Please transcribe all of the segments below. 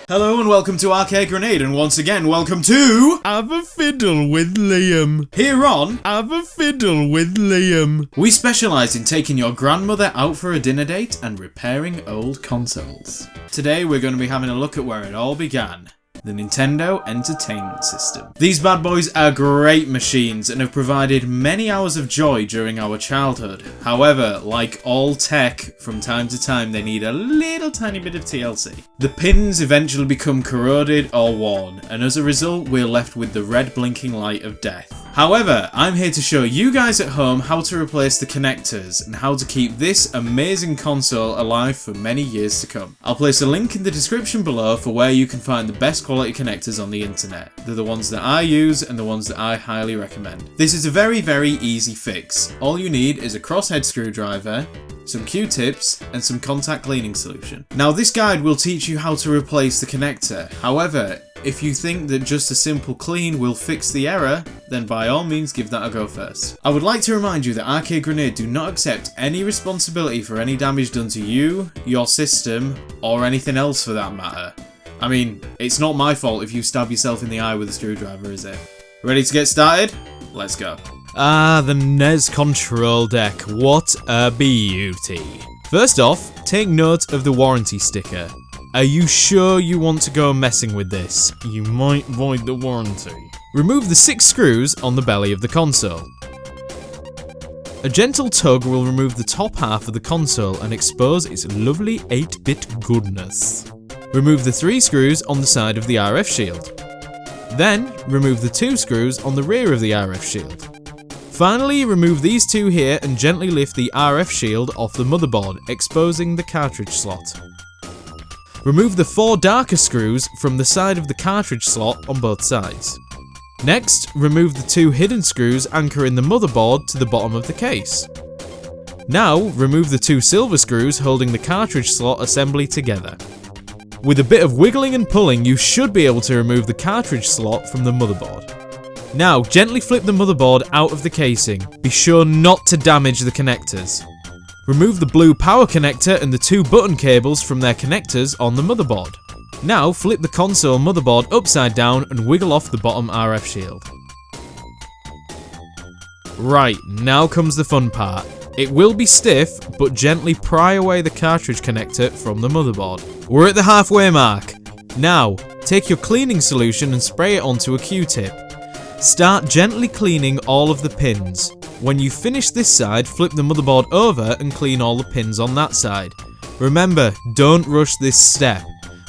Hello and welcome to Arcade Grenade, and once again, welcome to Have a Fiddle with Liam. Here on Have a Fiddle with Liam. We specialise in taking your grandmother out for a dinner date and repairing old consoles. Today we're going to be having a look at where it all began. The Nintendo Entertainment System. These bad boys are great machines and have provided many hours of joy during our childhood. However, like all tech, from time to time they need a little tiny bit of TLC. The pins eventually become corroded or worn, and as a result we're left with the red blinking light of death. However, I'm here to show you guys at home how to replace the connectors and how to keep this amazing console alive for many years to come. I'll place a link in the description below for where you can find the best quality connectors on the internet. They're the ones that I use and the ones that I highly recommend. This is a very easy fix. All you need is a crosshead screwdriver, some Q-tips, and some contact cleaning solution. Now this guide will teach you how to replace the connector. However, if you think that just a simple clean will fix the error, then by all means give that a go first. I would like to remind you that Arcade Grenade do not accept any responsibility for any damage done to you, your system, or anything else for that matter. I mean, it's not my fault if you stab yourself in the eye with a screwdriver, is it? Ready to get started? Let's go. Ah, the NES control deck. What a beauty. First off, take note of the warranty sticker. Are you sure you want to go messing with this? You might void the warranty. Remove the 6 screws on the belly of the console. A gentle tug will remove the top half of the console and expose its lovely 8-bit goodness. Remove the 3 screws on the side of the RF shield. Then, remove the 2 screws on the rear of the RF shield. Finally, remove these 2 here and gently lift the RF shield off the motherboard, exposing the cartridge slot. Remove the 4 darker screws from the side of the cartridge slot on both sides. Next, remove the 2 hidden screws anchoring the motherboard to the bottom of the case. Now, remove the 2 silver screws holding the cartridge slot assembly together. With a bit of wiggling and pulling, you should be able to remove the cartridge slot from the motherboard. Now, gently flip the motherboard out of the casing. Be sure not to damage the connectors. Remove the blue power connector and the 2 button cables from their connectors on the motherboard. Now, flip the console motherboard upside down and wiggle off the bottom RF shield. Right, now comes the fun part. It will be stiff, but gently pry away the cartridge connector from the motherboard. We're at the halfway mark. Now, take your cleaning solution and spray it onto a Q-tip. Start gently cleaning all of the pins. When you finish this side, flip the motherboard over and clean all the pins on that side. Remember, don't rush this step.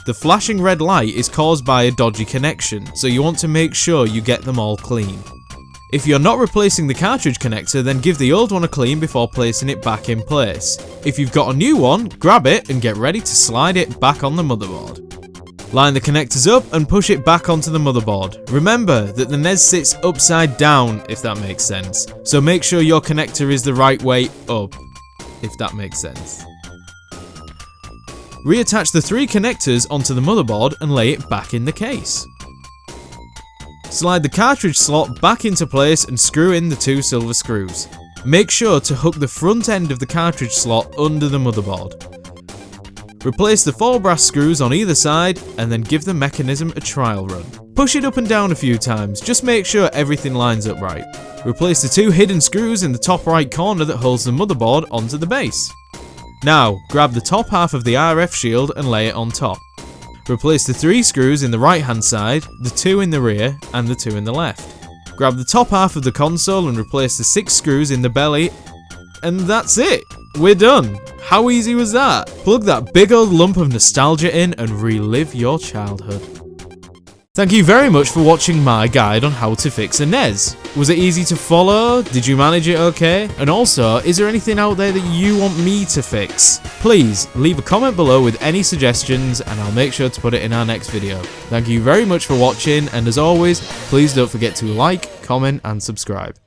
The flashing red light is caused by a dodgy connection, so you want to make sure you get them all clean. If you're not replacing the cartridge connector, then give the old one a clean before placing it back in place. If you've got a new one, grab it and get ready to slide it back on the motherboard. Line the connectors up and push it back onto the motherboard. Remember that the NES sits upside down, if that makes sense, so make sure your connector is the right way up, if that makes sense. Reattach the 3 connectors onto the motherboard and lay it back in the case. Slide the cartridge slot back into place and screw in the 2 silver screws. Make sure to hook the front end of the cartridge slot under the motherboard. Replace the 4 brass screws on either side and then give the mechanism a trial run. Push it up and down a few times, just make sure everything lines up right. Replace the 2 hidden screws in the top right corner that holds the motherboard onto the base. Now, grab the top half of the RF shield and lay it on top. Replace the 3 screws in the right hand side, the 2 in the rear, and the 2 in the left. Grab the top half of the console and replace the 6 screws in the belly, and that's it! We're done! How easy was that? Plug that big old lump of nostalgia in and relive your childhood. Thank you very much for watching my guide on how to fix a NES. Was it easy to follow? Did you manage it okay? And also, is there anything out there that you want me to fix? Please, leave a comment below with any suggestions and I'll make sure to put it in our next video. Thank you very much for watching, and as always, please don't forget to like, comment and subscribe.